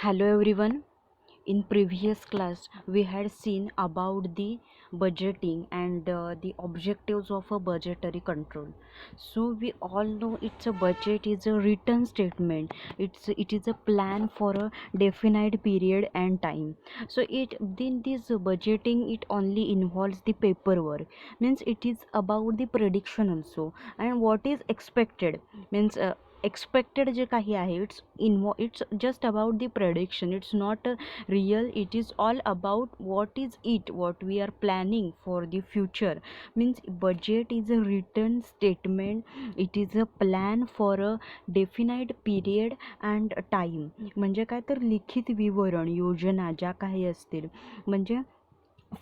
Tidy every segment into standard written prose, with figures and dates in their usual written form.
Hello everyone. In previous class we had seen about the budgeting and the objectives of a budgetary control. So we all know it's a budget is a written statement. It is a plan for a definite period and time. So it then this budgeting it only involves the paperwork, means it is about the prediction also, and what is expected means expected जे काही आहे it's just about the prediction. It's not real. It is all about what we are planning for the future. Means budget is a written statement. It is a plan for a definite period and time. म्हणजे काय तर लिखित विवरण योजना ज्या काही असतील, म्हणजे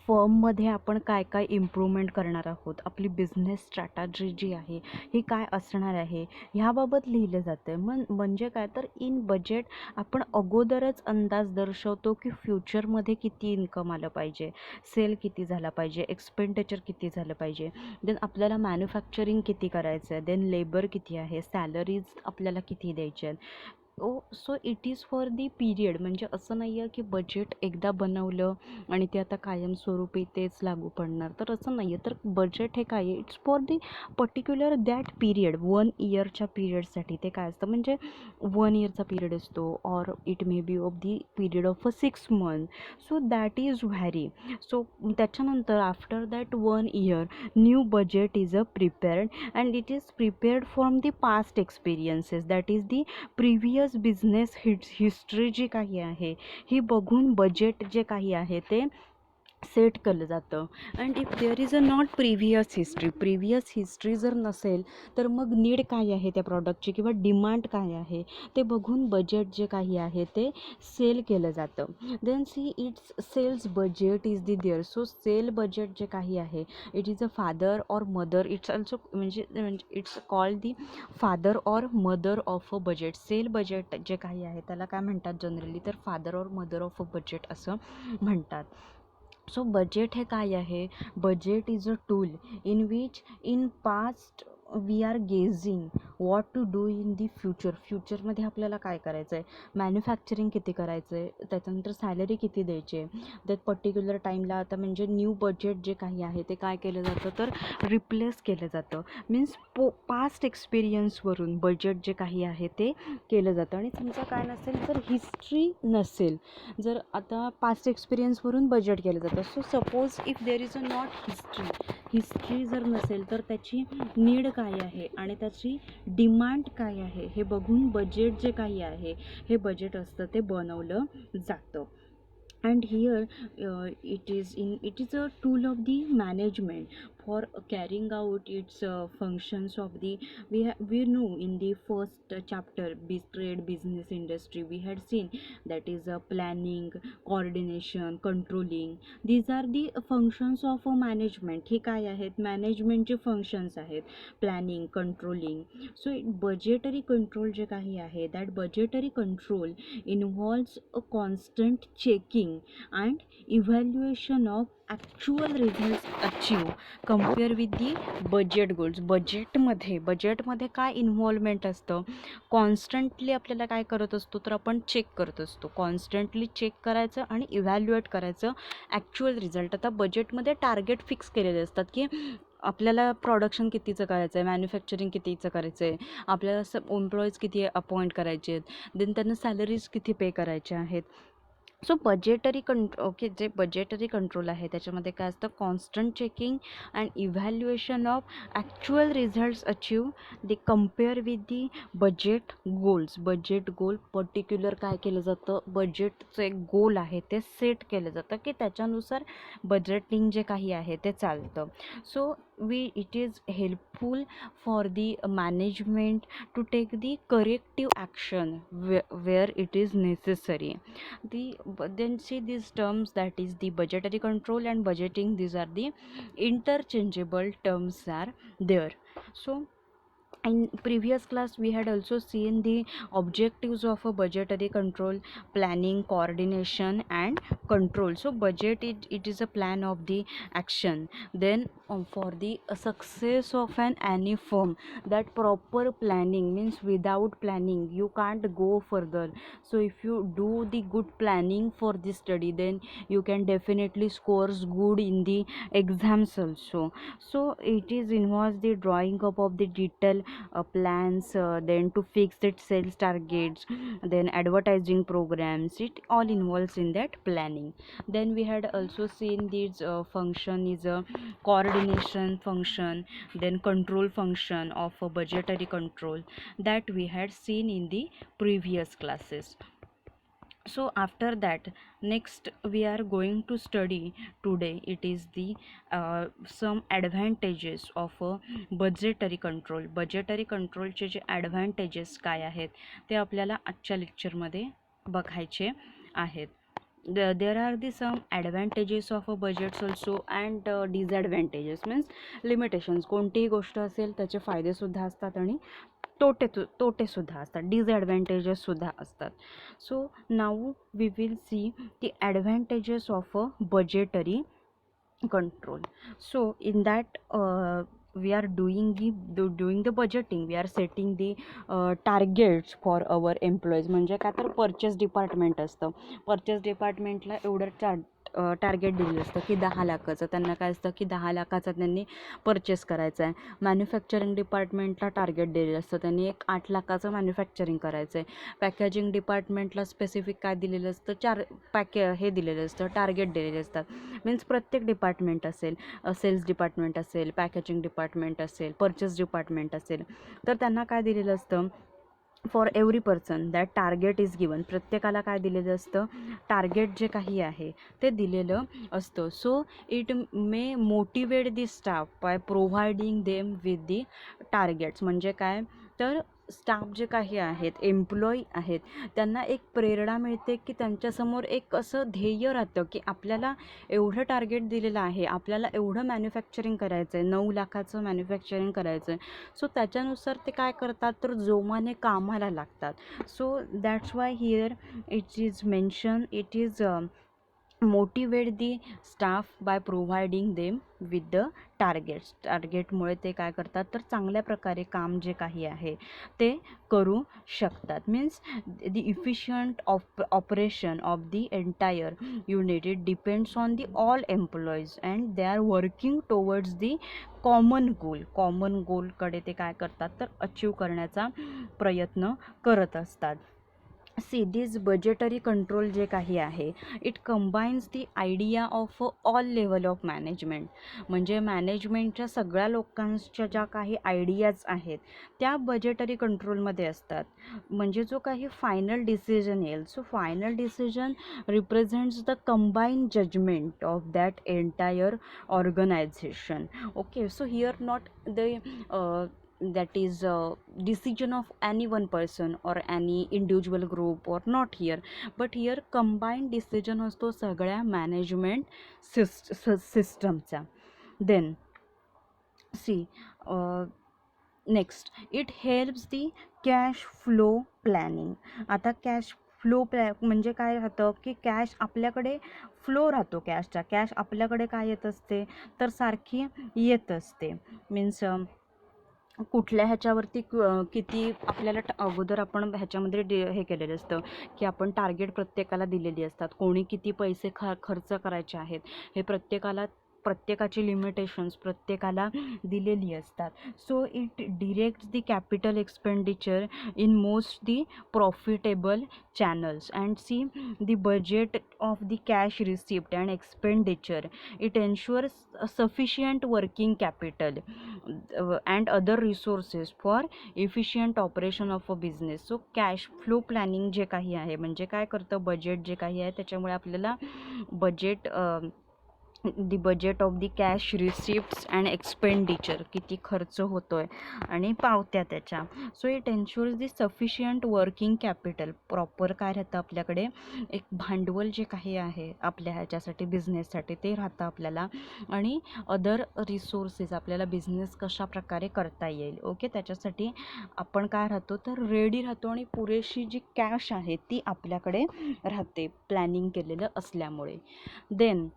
फर्ममध्ये आपण काय काय इम्प्रूव्हमेंट करणार आहोत, आपली बिझनेस स्ट्रॅटजी जी आहे ही काय असणार आहे ह्याबाबत लिहिलं जातं. म्हणजे काय तर इन बजेट आपण अगोदरच अंदाज दर्शवतो की फ्युचरमध्ये किती इन्कम आलं पाहिजे, सेल किती झाला पाहिजे, एक्सपेंडिचर किती झालं पाहिजे, देन आपल्याला मॅन्युफॅक्चरिंग किती करायचं आहे, देन लेबर किती आहे, सॅलरीज आपल्याला किती द्यायचे आहेत. So it is for the period. म्हणजे असं नाही आहे की बजेट एकदा बनवलं आणि ते आता कायमस्वरूपी तेच लागू पडणार, तर असं नाही आहे. तर बजेट हे काय आहे, it's for the particular that period, 1 इयरच्या पिरियडसाठी ते काय असतं, म्हणजे 1 इयरचा पिरियड असतो or it may be of the period of a 6 month. So that is vary. So त्याच्यानंतर after that 1 year new budget is a prepared and it is prepared from the past experiences, that is the previous business history जी काही आहे ही बघून budget जे काही आहे ते set केलं जातं. And if there is a not previous history जर नसेल तर मग नीड काय आहे त्या प्रॉडक्टची किंवा डिमांड काय आहे ते बघून बजेट जे काही आहे ते सेल केलं जातं. Then see it's sales budget is the there. So sale budget जे काही आहे it is a father or mother. It's also म्हणजे it's called the father or mother of a budget. Sale budget जे काही आहे त्याला काय म्हणतात जनरली, तर father or mother of a budget असं म्हणतात. सो बजेट हे काय आहे, budget is a tool in which in past we are गेझिंग what to do in दी फ्युचरमध्ये आपल्याला काय करायचं आहे, मॅन्युफॅक्चरिंग किती करायचं आहे, त्याच्यानंतर सॅलरी किती द्यायची आहे, त्यात पर्टिक्युलर टाईमला. आता म्हणजे न्यू बजेट जे काही आहे ते काय केलं जातं तर रिप्लेस केलं जातं. मीन्स पास्ट एक्सपिरियन्सवरून बजेट जे काही आहे ते केलं जातं. आणि समजा काय नसेल जर हिस्ट्री नसेल, जर आता पास्ट एक्सपिरियन्सवरून बजेट केलं जातं. So suppose if there is a not history जर नसेल तर त्याची नीड काय आहे आणि त्याची डिमांड काय आहे हे बघून बजेट जे काही आहे हे बजेट असतं ते बनवलं जातं. And here it is a tool of the management for carrying out its functions of the. We know in the first chapter, trade business industry, we had seen that is planning, coordination, controlling. These are the functions of a management. हे काय आहेत, मॅनेजमेंटचे functions आहेत, planning, controlling. So budgetary control जे काही आहे that budgetary control involves a constant checking and evaluation of actual results achieved compare with the budget goals. बजेटमध्ये काय involvement असतं, कॉन्स्टंटली आपल्याला काय करत असतो तर आपण चेक करत असतो, कॉन्स्टंटली चेक करायचं आणि इव्हॅल्युएट करायचं ॲक्च्युअल रिझल्ट. आता बजेटमध्ये टार्गेट फिक्स केलेले असतात की आपल्याला प्रोडक्शन कितीचं करायचं आहे, मॅन्युफॅक्चरिंग कितीचं करायचं आहे, आपल्याला एम्प्लॉईज किती अपॉइंट करायचे आहेत, देन त्यांना सॅलरीज किती पे करायच्या आहेत. सो जे बजेटरी कंट्रोल आहे त्याच्यामध्ये काय असतं, constant checking and evaluation of actual results achieve. They compare with the budget goals. Budget goal particular काय केलं जातं, बजेटचं एक गोल आहे ते सेट केलं जातं की त्याच्यानुसार बजेटिंग जे काही आहे ते चालतं. So it is helpful for the management to take the corrective action where it is necessary. Then see these terms, that is the budgetary control and budgeting, these are the interchangeable terms are there. So In previous class we had also seen the objectives of a budgetary control: planning, coordination and control. So budget, it is a plan of the action. Then for the success of any firm, that proper planning means without planning you can't go further. So if you do the good planning for this study, then you can definitely scores good in the exams also. So it is involves the drawing up of the detail plans, then to fix its sales targets, then advertising programs, it all involves in that planning. Then we had also seen this function is a coordination function, then control function of a budgetary control, that we had seen in the previous classes. So after that, next we are going to study today, it is the some advantages of a budgetary control. budgetary controlचे जे advantages काय आहेत ते आपल्याला आजच्या लेक्चरमध्ये बघायचे आहेत. There are the some advantages of a budgets also and disadvantages means limitations. कोणतीही गोष्ट असेल त्याचे फायदे सुद्धा असतात आणि तोटे सुद्धा असतात, डिसॲडव्हान्टेजेस सुद्धा असतात. So now we will see the advantages of a budgetary control. So in that we are doing the budgeting, we are setting the targets for our employees. म्हणजे काय तर परचेस डिपार्टमेंट असतं, परचेस डिपार्टमेंटला एवढं target दिलेलं असतं की 10 लाखाचं. त्यांना काय असतं की 10 लाखाचा त्यांनी परचेस करायचं आहे. मॅन्युफॅक्चरिंग डिपार्टमेंटला टार्गेट दिलेलं असतं, त्यांनी एक 8 लाखाचं मॅन्युफॅक्चरिंग करायचं आहे. पॅकेजिंग डिपार्टमेंटला स्पेसिफिक काय दिलेलं असतं, 4 हे दिलेलं असतं, टार्गेट दिलेले असतात. मीन्स प्रत्येक डिपार्टमेंट असेल, सेल्स डिपार्टमेंट असेल, पॅकेजिंग डिपार्टमेंट असेल, परचेस डिपार्टमेंट असेल, तर त्यांना काय दिलेलं असतं, for every person that target is given. प्रत्येकाला काय दिलेलं असतं, टार्गेट जे काही आहे ते दिलेलं असतं. So it may motivate the staff by providing them with the targets. म्हणजे काय तर स्टाफ जे काही आहेत, एम्प्लॉई आहेत, त्यांना एक प्रेरणा मिळते की त्यांच्यासमोर एक असं ध्येय राहतं की आपल्याला एवढं टार्गेट दिलेलं आहे, आपल्याला एवढं मॅन्युफॅक्चरिंग करायचं आहे, 9 लाखाचं मॅन्युफॅक्चरिंग करायचं आहे. सो त्याच्यानुसार ते काय करतात तर जोमाने कामाला लागतात. So that's why here it is mention, it is motivate the staff by providing them with the targets. टार्गेटमुळे ते काय करतात तर चांगल्या प्रकारे काम जे काही आहे ते करू शकतात. Means the efficient operation of the entire unit it depends on the all employees and they are working towards the common goal. Common गोलकडे ते काय करतात तर अचीव करण्याचा प्रयत्न करत असतात. सी दिस बजेटरी कंट्रोल जे काही आहे, it combines the idea of all level of management. म्हणजे मॅनेजमेंटच्या सगळ्या लोकांच्या ज्या काही आयडियाज आहेत त्या बजेटरी कंट्रोलमध्ये असतात. म्हणजे जो काही फायनल डिसिजन येईल, so final decision represents the combined judgement of that entire organisation. Okay, so here not the that is decision of any one person or any individual group or not here, but here combined decision असतो सगळ्या management सिस्टमचा. Then see next, it helps the cash flow planning. आता cash flow म्हणजे काय राहतं की cash आपल्याकडे flow राहतो, कॅश आपल्याकडे काय येत असते तर सारखी येत असते. मीन्स कुठल्या ह्याच्यावरती किती आपल्याला अगोदर आपण ह्याच्यामध्ये हे केलेलं असतं की आपण टार्गेट प्रत्येकाला दिलेली असतात, कोणी किती पैसे खर्च करायचे आहेत हे प्रत्येकाची लिमिटेशन्स प्रत्येकाला दिलेली असतात. So it directs the capital expenditure in most the profitable channels and see the budget of the cash receipt and expenditure. It ensures sufficient working capital and other resources for efficient operation of a business. So cash flow planning जे काही आहे म्हणजे काय करतं, budget जे काही आहे त्याच्यामुळे आपल्याला budget the budget of the cash receipts and expenditure, किती खर्च होतोय आणि पावत्या त्याच्या. So it ensures the sufficient working capital, proper काय राहतं आपल्याकडे एक भांडवल जे काही आहे आपल्या ह्याच्यासाठी बिझनेससाठी ते राहतं आपल्याला, आणि अदर रिसोर्सेस आपल्याला बिझनेस कशा प्रकारे करता येईल. ओके, त्याच्यासाठी आपण काय राहतो तर रेडी राहतो आणि पुरेशी जी कॅश आहे ती आपल्याकडे राहते प्लॅनिंग केलेलं असल्यामुळे. Then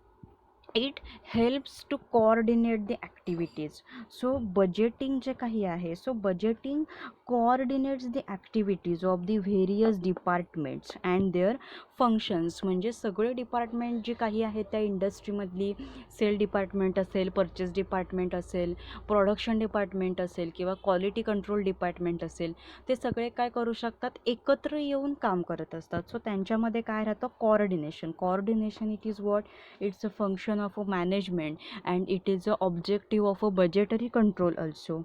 it helps to coordinate the activities. So budgeting जे काही आहे, so budgeting coordinates the activities of the various departments and their functions. म्हणजे सगळे डिपार्टमेंट जे काही आहेत त्या इंडस्ट्रीमधली, सेल डिपार्टमेंट असेल, परचेस डिपार्टमेंट असेल, प्रोडक्शन डिपार्टमेंट असेल किंवा क्वालिटी कंट्रोल डिपार्टमेंट असेल, ते सगळे काय करू शकतात, एकत्र येऊन काम करत असतात. सो त्यांच्यामध्ये काय राहतं, coordination it is what, it's a function of a management and it is a objective of a budgetary control also.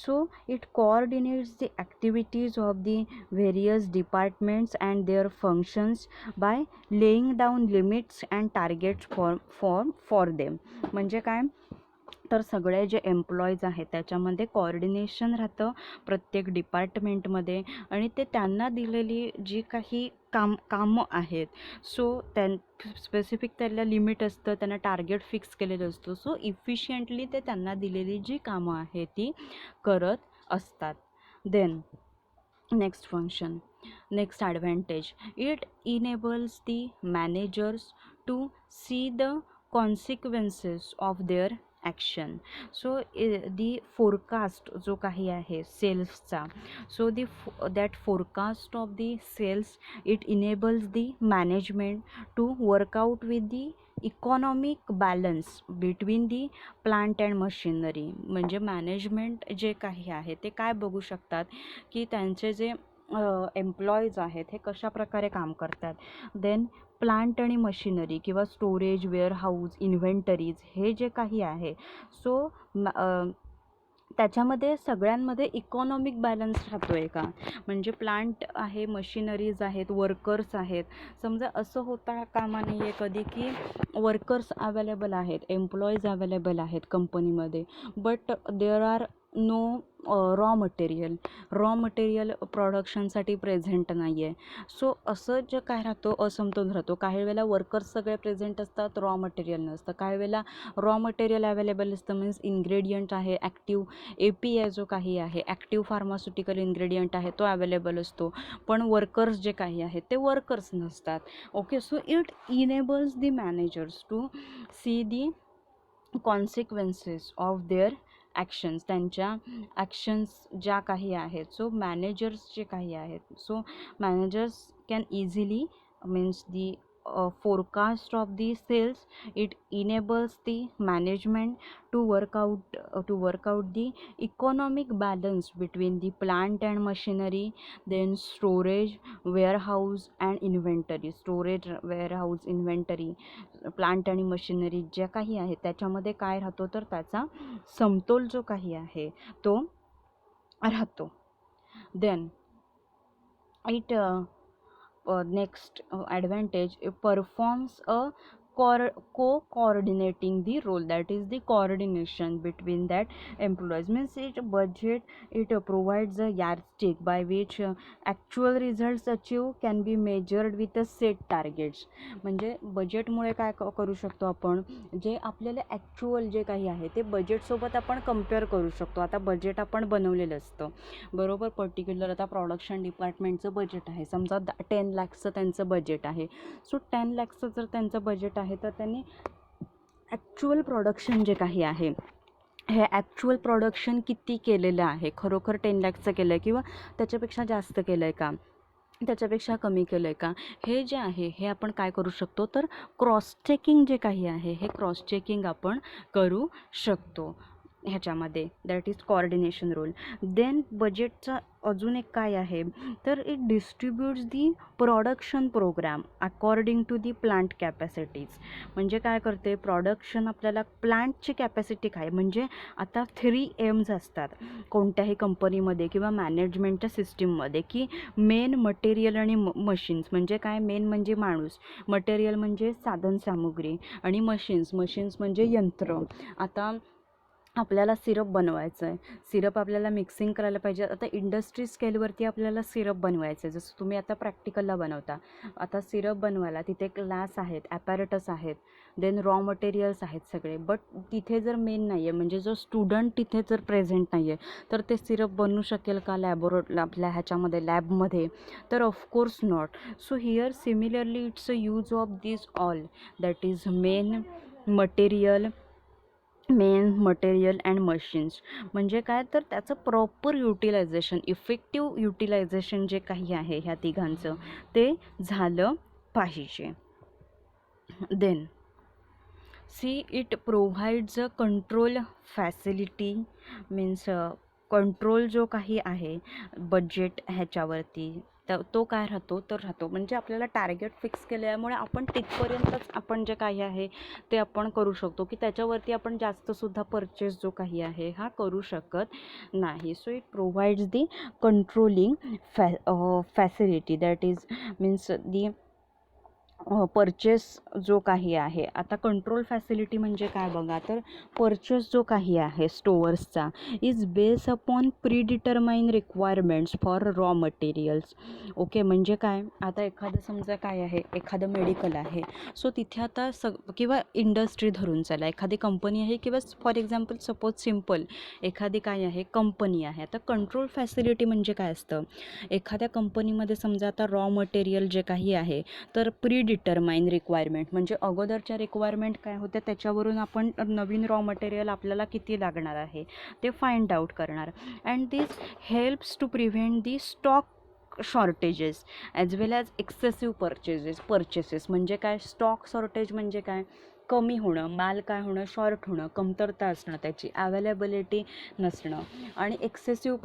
So it coordinates the activities of the various departments and their functions by laying down limits and targets for them. म्हणजे काय तर सगळे जे employees आहेत त्याच्यामध्ये coordination राहतं प्रत्येक डिपार्टमेंटमध्ये, आणि ते त्यांना दिलेली जी काही कामं आहेत, सो स्पेसिफिक त्याला लिमिट असतं, त्यांना टार्गेट फिक्स केलेलं असतं. सो इफिशियंटली ते त्यांना दिलेली जी कामं आहेत ती करत असतात. Then next function, next advantage, it enables the managers to see the consequences of their action. So the forecast जो काही आहे सेल्सचा, so that forecast of the sales it enables the management to work out with the economic balance between the plant and machinery. म्हणजे management जे काही आहे ते काय बघू शकतात की त्यांचे जे एम्प्लॉईज आहेत हे कशा प्रकारे काम करतात. देन प्लांट आणि मशिनरी किंवा स्टोरेज, वेअरहाऊस, इन्व्हेंटरीज हे जे काही आहे, सो त्याच्यामध्ये सगळ्यांमध्ये इकॉनॉमिक बॅलन्स राहतो आहे का. म्हणजे प्लांट आहे, मशिनरीज आहेत, वर्कर्स आहेत. समजा असं होता कामा नाही आहे कधी की वर्कर्स अवेलेबल आहेत, एम्प्लॉईज अवेलेबल आहेत कंपनीमध्ये, but there are no raw material प्रोडक्शनसाठी प्रेझेंट नाही आहे. सो असं जे काय राहतो असमतोल राहतो. काही वेळेला वर्कर्स सगळे प्रेझेंट असतात, रॉ मटेरियल नसतं. काही वेळेला रॉ मटेरियल अवेलेबल असतं, मीन्स इन्ग्रेडियंट आहे, ॲक्टिव्ह API जो काही आहे, ॲक्टिव्ह फार्मास्युटिकल इन्ग्रेडियंट आहे तो अवेलेबल असतो, पण वर्कर्स जे काही आहेत ते वर्कर्स नसतात. Okay, so it enables the managers to see the consequences of their actions, त्यांच्या ॲक्शन्स ज्या काही आहेत. सो मॅनेजर्स जे काही आहेत, so managers can easily means the forecast of the sales. It enables the management to work out the economic balance between the plant and machinery. Then storage, warehouse and inventory. Plant आणि machinery ज्या काही आहेत त्याच्यामध्ये काय राहतो तर त्याचा समतोल जो काही आहे तो राहतो. Then it next advantage, it performs a co-coordinating the role, that is the coordination between that employees. Means it budget, it provides a yardstick by which actual results achieved can be measured with a set targets. म्हणजे बजेटमुळे काय करू शकतो आपण, जे आपल्याला actual जे काही आहे ते बजेटसोबत आपण कम्पेअर करू शकतो. आता बजेट आपण बनवलेलं असतं बरोबर, पर्टिक्युलर आता प्रोडक्शन डिपार्टमेंटचं बजेट आहे, समजा 10 लाखचं त्यांचं बजेट आहे. सो 10 लाखचं जर त्यांचं बजेट आहे तर त्यांनी ॲक्च्युअल प्रोडक्शन जे काही आहे हे ॲक्च्युअल प्रोडक्शन किती केलेलं आहे, खरोखर 10 लाखचं केलं आहे किंवा त्याच्यापेक्षा जास्त केलं आहे का, त्याच्यापेक्षा कमी केलं आहे का, हे जे आहे हे आपण काय करू शकतो तर क्रॉस चेकिंग जे काही आहे हे क्रॉस चेकिंग आपण करू शकतो ह्याच्यामध्ये. That is coordination role. Then बजेटचा अजून एक काय आहे, तर it distributes the production program according to the plant capacities. म्हणजे काय करते, प्रोडक्शन आपल्याला प्लांटची कॅपॅसिटी काय, म्हणजे आता 3 M's असतात कोणत्याही कंपनीमध्ये किंवा मॅनेजमेंटच्या सिस्टीममध्ये, की मेन मटेरियल आणि मशीन्स. म्हणजे काय, मेन म्हणजे माणूस, मटेरियल म्हणजे साधनसामुग्री, आणि मशीन्स म्हणजे यंत्र. आता आपल्याला सिरप बनवायचं आहे, सिरप आपल्याला मिक्सिंग करायला पाहिजे. आता इंडस्ट्री स्केलवरती आपल्याला सिरप बनवायचं आहे, जसं तुम्ही आता प्रॅक्टिकलला बनवता. आता सिरप बनवायला तिथे ग्लास आहेत, ॲपॅरेटस आहेत, देन रॉ मटेरियल्स आहेत सगळे. बट तिथे जर मेन नाही आहे, म्हणजे जो स्टुडंट तिथे जर प्रेझेंट नाही आहे, तर ते सिरप बनवू शकेल का आपल्या ह्याच्यामध्ये लॅबमध्ये? तर of course not. So here similarly it's a use of this all, that is main material and machines. म्हणजे काय, तर त्याचं प्रॉपर युटिलायझेशन, इफेक्टिव्ह युटिलायझेशन जे काही आहे ह्या तिघांचं, ते झालं पाहिजे. Then see it provides a control facility, means control जो काही आहे बजेट ह्याच्यावरती, तर तो काय राहतो, म्हणजे आपल्याला टार्गेट फिक्स केल्यामुळे आपण तिथपर्यंतच आपण जे काही आहे ते आपण करू शकतो, की त्याच्यावरती आपण जास्तसुद्धा परचेस जो काही आहे हा करू शकत नाही. So it provides the controlling facility, that is means the purchase जो काही आहे. आता कंट्रोल फॅसिलिटी म्हणजे काय बघा, तर परचेस जो काही आहे स्टोअर्सचा is base upon predetermine requirements for raw materials. Okay, म्हणजे काय, आता एखादं समजा काय आहे, एखादं मेडिकल आहे, सो तिथे आता किंवा इंडस्ट्री धरून चला, एखादी कंपनी आहे, किंवा फॉर एक्झाम्पल सपोज सिम्पल एखादी काय आहे कंपनी आहे. आता कंट्रोल फॅसिलिटी म्हणजे काय असतं, एखाद्या कंपनीमध्ये समजा आता रॉ मटेरियल जे काही आहे, तर प्री डिटरमाइन रिक्वायरमेंट म्हणजे अगोदरच्या रिक्वायरमेंट काय होत्या त्याच्यावरून आपण नवीन रॉ मटेरियल आपल्याला किती लागणार आहे ते फाइंड आउट करणार. And this helps to prevent the stock shortages as well as excessive purchases. म्हणजे काय, स्टॉक शॉर्टेज म्हणजे काय, कमी होणं, माल काय होणं, शॉर्ट होणं, कमतरता असणं, त्याची अवेलेबिलिटी नसणं. आणि एक्सेसिव्ह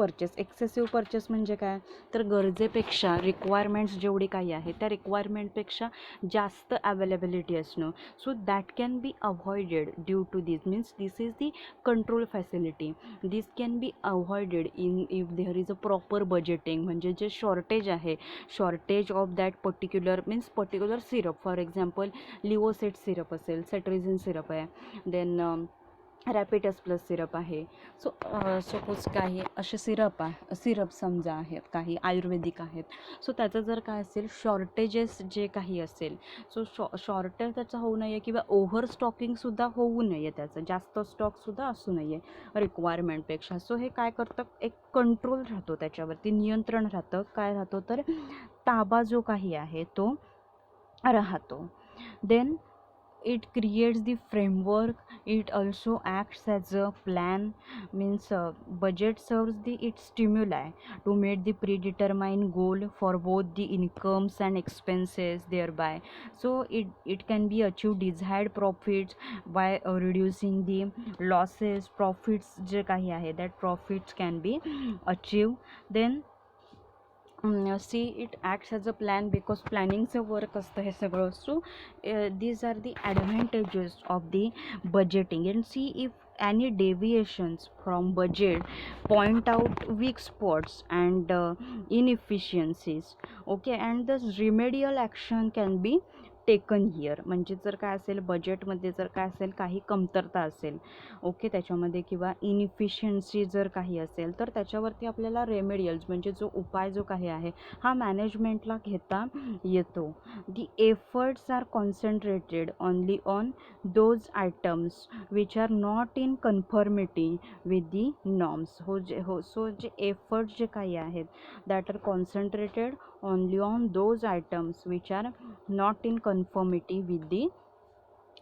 परचेस म्हणजे काय, तर गरजेपेक्षा रिक्वायरमेंट्स जेवढी काही आहे त्या रिक्वायरमेंटपेक्षा जास्त अवेलेबिलिटी असणं. So that can be avoided due to this, means this is the control facility. This can be avoided if there is a proper budgeting. म्हणजे जे shortage of that particular syrup, for example Leoset syrup असेल, cetirizine syrup आहे, then Rapidus plus syrup आहे. So suppose काही असे syrup समजा आहेत, काही आयुर्वेदिक आहेत. सो त्याचं जर काय असेल, शॉर्टेजेस जे काही असेल, सो शॉर्टेज त्याचं होऊ नये, किंवा ओव्हर स्टॉकिंगसुद्धा होऊ नये, त्याचं जास्त स्टॉकसुद्धा असू नये रिक्वायरमेंटपेक्षा. सो हे काय करतं, एक कंट्रोल राहतो त्याच्यावरती, नियंत्रण राहतं. काय राहतो, तर ताबा जो काही आहे तो राहतो. Then it creates the framework. It also acts as a plan, means budget serves the its stimuli to meet the predetermined goal for both the incomes and expenses thereby. So it can be achieved desired profits by reducing the losses. Profits जे काही आहे that profits can be achieved. Then see it acts as a plan, because प्लॅनिंगचं work असतं हे सगळं. So these are the advantages of the budgeting. And see if any deviations from budget point out weak spots and inefficiencies. Okay, and the remedial action can be taken here. म्हणजे जर काय असेल, बजेटमध्ये जर काय असेल, काही कमतरता असेल, ओके, त्याच्यामध्ये किंवा इनइफिशियन्सी जर काही असेल, तर त्याच्यावरती आपल्याला रेमेडियल्स म्हणजे जो उपाय जो काही आहे हा मॅनेजमेंटला घेता येतो. The efforts are concentrated only on those items which are not in conformity with the norms. So जे एफर्ट्स जे काही आहेत that are concentrated only on those items which are not in conformity with the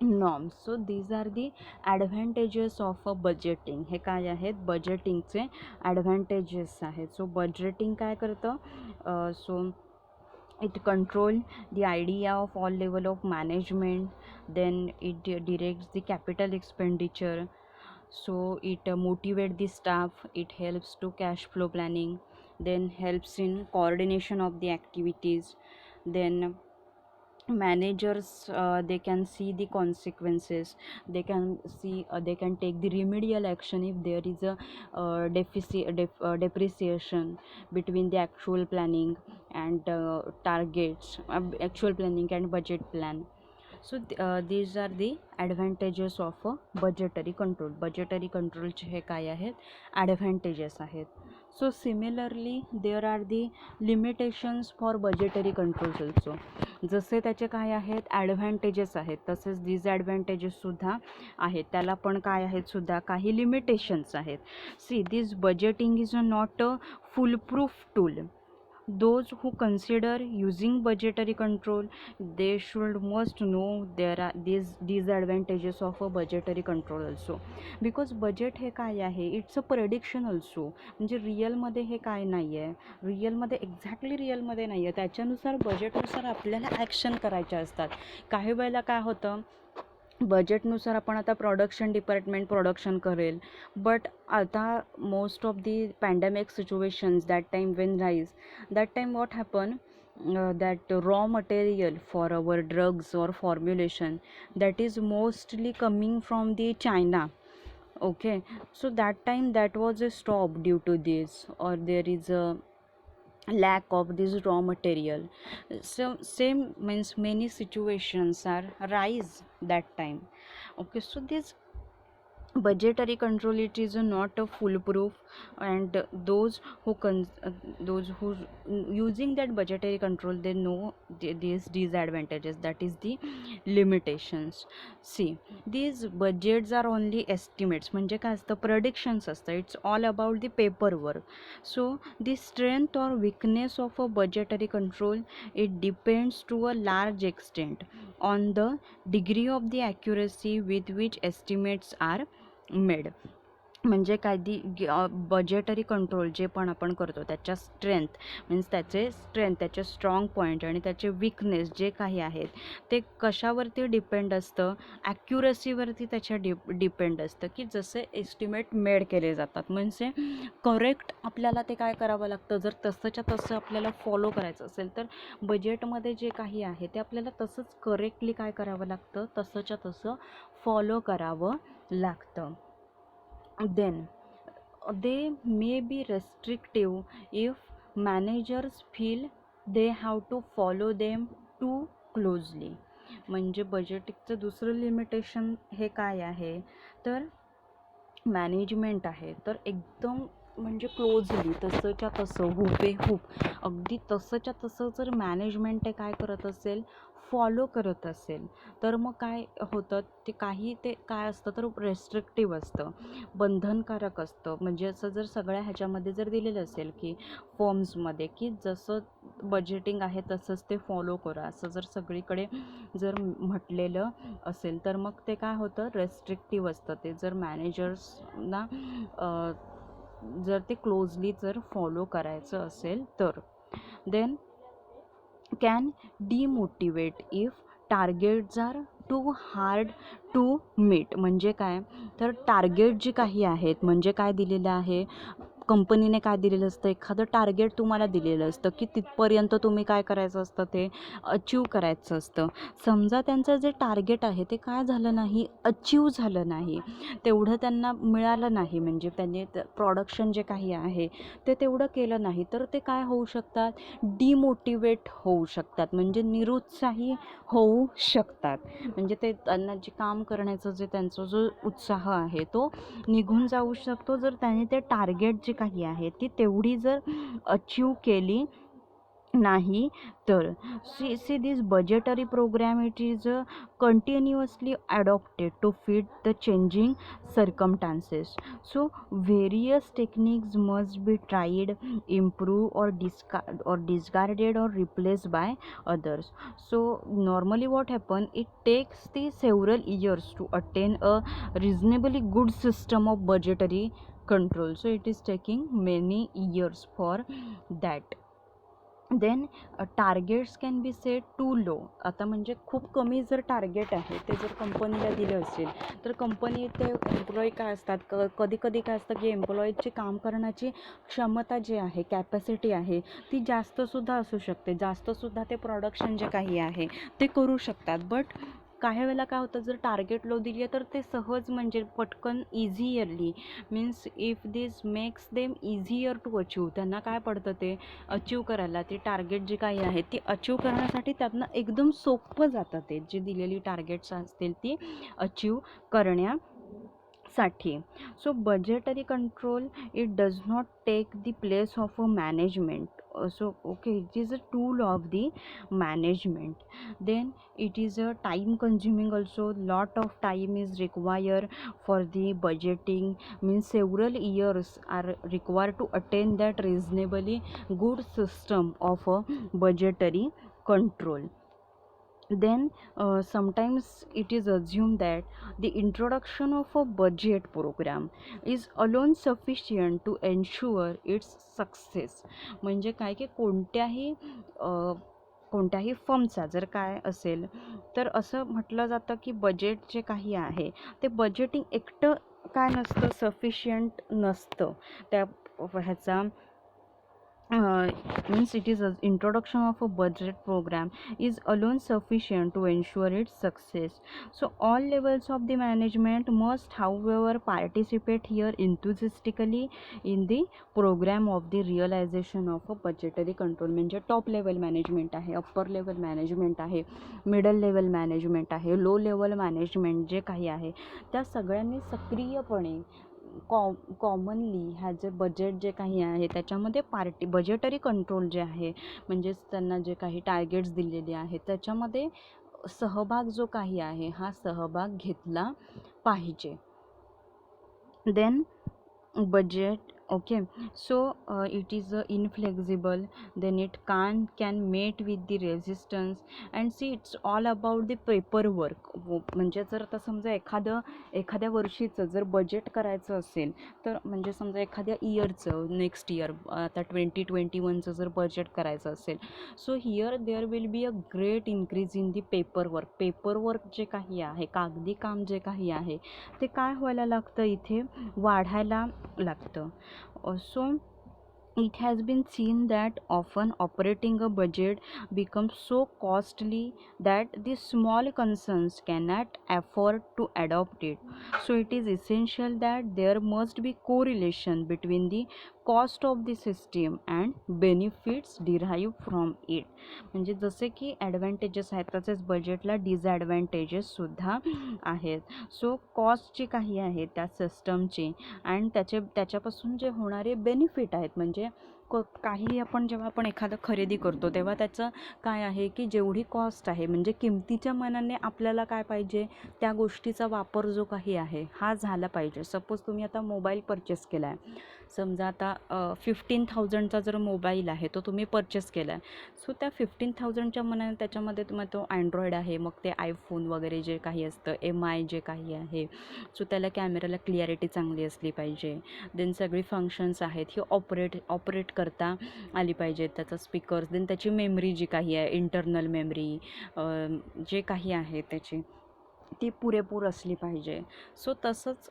norms. So these are the advantages of a budgeting. हे काय आहेत, बजेटिंगचे advantages आहेत. So budgeting काय करतं, so it control the idea of all level of management. Then it directs the capital expenditure. So it motivate the staff, it helps to cash flow planning, then helps in coordination of the activities. Then managers, they can see the consequences, they can see, they can take the remedial action if there is a depreciation between the actual planning and targets, actual planning and budget plan. So these are the advantages of a budgetary control. Budgetary controlचे हे काय आहेत, advantages आहेत. So similarly there are the limitations for budgetary controls also. जसे त्याचे काय आहेत advantages आहेत, तसेच डिसॲडव्हान्टेजेससुद्धा आहेत. त्याला पण काय आहेत सुद्धा काही लिमिटेशन्स आहेत. See this budgeting is not a full proof tool. Those who consider using budgetary control, they should must know there are these disadvantages of a budgetary control also. Because budget हे काय आहे, it's a prediction also. म्हणजे रिअलमध्ये हे काय नाही आहे, रिअलमध्ये एक्झॅक्टली रिअलमध्ये नाही आहे, त्याच्यानुसार बजेटनुसार आपल्याला ॲक्शन करायच्या असतात. काही वेळेला काय होतं, बजेटनुसार आपण आता प्रोडक्शन डिपार्टमेंट प्रोडक्शन करेल, बट आता most of the pandemic situations that time Wien rise, that time what happen, that raw material for our drugs or formulation, that is mostly coming from the China. Okay, so that time that was a stop due to this, or there is a lack of this raw material. So same means many situations are rise that time. Okay, so this budgetary control, it is not a foolproof, and those who using that budgetary control, they know these disadvantages, that is the limitations. See, these budgets are only estimates, म्हणजे काय असतं, predictions असतं. It's all about the paperwork. So the strength or weakness of a budgetary control, it depends to a large extent on the degree of the accuracy with which estimates are made. म्हणजे काय, budgetary control जे पण आपण करतो त्याच्या strength means त्याचे strong point आणि त्याचे विकनेस जे काही आहेत ते कशावरती डिपेंड असतं, ॲक्युरसीवरती त्याच्या डिपेंड असतं, की जसे एस्टिमेट मेड केले जातात म्हणजे करेक्ट आपल्याला ते काय करावं लागतं. जर तसंच्या तसं आपल्याला फॉलो करायचं असेल तर बजेटमध्ये जे काही आहे ते आपल्याला तसंच करेक्टली काय करावं लागतं, तसंच्या तसं फॉलो करावं लागतं. Then they may be restrictive if managers feel they have to follow them too closely. म्हणजे बजेटिंगचं दुसरं लिमिटेशन हे काय आहे तर मॅनेजमेंट आहे तर एकदम म्हणजे क्लोजली तसंच्या तसं हुबेहूब अगदी तसंच्या तसं जर मॅनेजमेंट ते काय करत असेल, फॉलो करत असेल, तर मग काय होतं, ते काय असतं तर रेस्ट्रिक्टिव्ह असतं, बंधनकारक असतं. म्हणजे असं जर सगळ्या ह्याच्यामध्ये जर दिलेलं असेल की फॉर्म्समध्ये की जसं बजेटिंग आहे तसंच ते फॉलो करा, असं जर सगळीकडे जर म्हटलेलं असेल तर मग ते काय होतं, रेस्ट्रिक्टिव्ह असतं. ते जर मॅनेजर्सना जर ते क्लोजली जर फॉलो करायचं असेल तर. Then can demotivate if targets are too hard to meet. म्हणजे काय तर टार्गेट जे काही आहेत, म्हणजे काय दिलेलं आहे, कंपनीने काय दिलेलं असतं, एखादं टार्गेट तुम्हाला दिलेलं असतं की तिथपर्यंत तुम्ही काय करायचं असतं, ते अचीव करायचं असतं. समजा त्यांचं जे टार्गेट आहे ते काय झालं नाही, अचीव झालं नाही, तेवढं त्यांना मिळालं नाही, म्हणजे त्यांनी प्रोडक्शन जे काही आहे ते तेवढं केलं नाही, तर ते काय होऊ शकतात, डिमोटिवेट होऊ शकतात, म्हणजे निरुत्साही होऊ शकतात. म्हणजे ते त्यांना जे काम करण्याचं जे त्यांचा जो उत्साह आहे तो निघून जाऊ शकतो, जर त्याने ते टार्गेट जे काही आहे ती तेवढी जर अचीव केली नाही तर. See this budgetary program, it is continuously adopted to fit the changing circumstances. So various techniques must be tried, improved, or discarded or replaced by others. So normally what happen, it takes the several years to attain a reasonably good system of budgetary control. So it is taking many years for that. Then targets can be set too low. आता म्हणजे खूप कमी जर target आहे ते जर कंपनीला दिलं असेल तर कंपनी ते एम्प्लॉई काय असतात कधी कधी काय असतं की एम्प्लॉईची काम करण्याची क्षमता जी आहे कॅपॅसिटी आहे ती जास्तसुद्धा असू शकते, जास्तसुद्धा ते प्रोडक्शन जे काही आहे ते करू शकतात. बट काही वेळेला काय होतं जर टार्गेट लो दिली आहे तर ते सहज म्हणजे पटकन easierly means if this makes them easier to achieve, त्यांना काय पडतं ते अचीव करायला, ती टार्गेट जी काही आहे ती अचीव करण्यासाठी त्यातनं एकदम सोपं जातं ते जी दिलेली टार्गेट्स असतील ती अचीव करण्यासाठी. So budgetary control it does not take the place of a management. So okay, it is a tool of the management. Then it is a time consuming also, lot of time is required for the budgeting, means several years are required to attain that reasonably good system of a budgetary control. Then sometimes it is assumed that the introduction of a budget program is alone sufficient to ensure its success. म्हणजे काय की कोणत्याही फर्मचा जर काय असेल तर असं म्हटलं जातं की बजेट जे काही आहे ते बजेटिंग एकटं काय नसतं, सफिशियंट नसतं त्या ह्याचा means it is a introduction of a budget program is alone sufficient to ensure its success. So all levels of the management must however participate here enthusiastically in the program of the realization of a budgetary control. म्हणजे top level management आहे, upper level management आहे, middle level management आहे, low level management जे काही आहे त्या सगळ्यांनी सक्रियपणे कॉमनली ह्या जे बजेट जे काही आहे त्याच्यामध्ये बजेटरी कंट्रोल जे आहे म्हणजेच त्यांना जे काही टार्गेट्स दिलेले आहेत त्याच्यामध्ये सहभाग जो काही आहे हा सहभाग घेतला पाहिजे. Then budget, okay, so it is inflexible, then it can meet with the resistance, and see it's all about the paperwork. म्हणजे जर आता समजा एखाद्या वर्षीचं जर बजेट करायचं असेल तर म्हणजे समजा एखाद्या इयरचं नेक्स्ट इयर आता 2021चं जर बजेट करायचं असेल so here there will be a great increase in the paperwork जे काही आहे कागदी काम जे काही आहे ते काय व्हायला लागतं इथे वाढायला लागतं. So it has been seen that often operating a budget becomes so costly that the small concerns cannot afford to adopt it. So it is essential that there must be correlation between the cost of the system and benefits derived from it. म्हणजे जसे की advantages आहेत तसेच बजेटला डिसॲडव्हान्टेजेससुद्धा आहेत. So cost जी काही आहे त्या सिस्टमची आणि त्याच्यापासून जे होणारे बेनिफिट आहेत म्हणजे काही जेव्हा आपण एखादं खरेदी करतो तेव्हा त्याचं काय आहे की जेवढी कॉस्ट आहे म्हणजे किमतीच्या मानाने आपल्याला काय पाहिजे त्या गोष्टीचा वापर जो काही आहे हा झाला पाहिजे. सपोज तुम्ही आता मोबाईल परचेस केला आहे, समजा आता 15,000चा जर मोबाईल आहे तो तुम्ही परचेस केला आहे सो त्या 15,000च्या मनाने त्याच्यामध्ये तुम्हाला तो अँड्रॉईड आहे मग ते आयफोन वगैरे जे काही असतं MI जे काही आहे सो त्याला कॅमेराला क्लिअरिटी चांगली असली पाहिजे. देन सगळी फंक्शन्स आहेत ही ऑपरेट करता आली पाहिजेत, त्याचा स्पीकर्स देन त्याची मेमरी जी काही आहे इंटरनल मेमरी जे काही आहे त्याची ती पुरेपूर असली पाहिजे. सो तसंच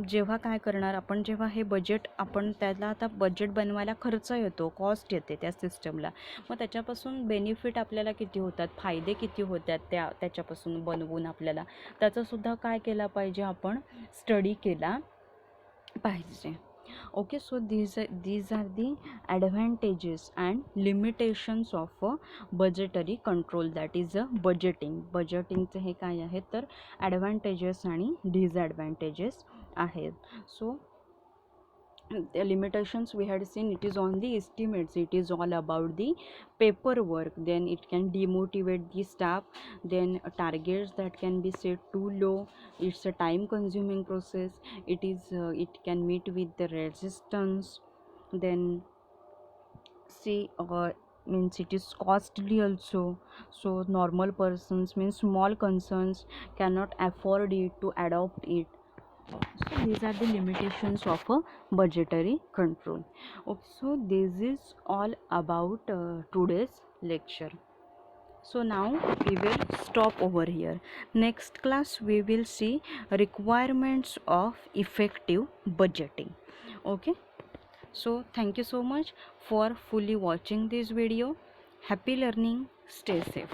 जेव्हा काय करणार आपण जेव्हा हे बजेट आपण त्याला आता बजेट बनवायला खर्च येतो कॉस्ट येते त्या सिस्टमला मग त्याच्यापासून बेनिफिट आपल्याला किती होतात फायदे किती होतात त्याच्यापासून बनवून आपल्याला त्याचासुद्धा काय केला पाहिजे आपण स्टडी केला पाहिजे. Okay, so these are the advantages and limitations of a budgetary control, that is a budgetingचे हे काय आहे तर advantages आणि disadvantages आहेत. So the limitations we had seen, it is on the estimates, it is all about the paperwork, then it can demotivate the staff, then targets that can be set too low, it's a time consuming process, it can meet with the resistance, then see means it is costly also, so normal persons means small concerns cannot afford it to adopt it. So these are the limitations of a budgetary control. Okay, so this is all about today's lecture. So now we will stop over here. Next class we will see requirements of effective budgeting. Okay, so thank you so much for fully watching this video. Happy learning, stay safe.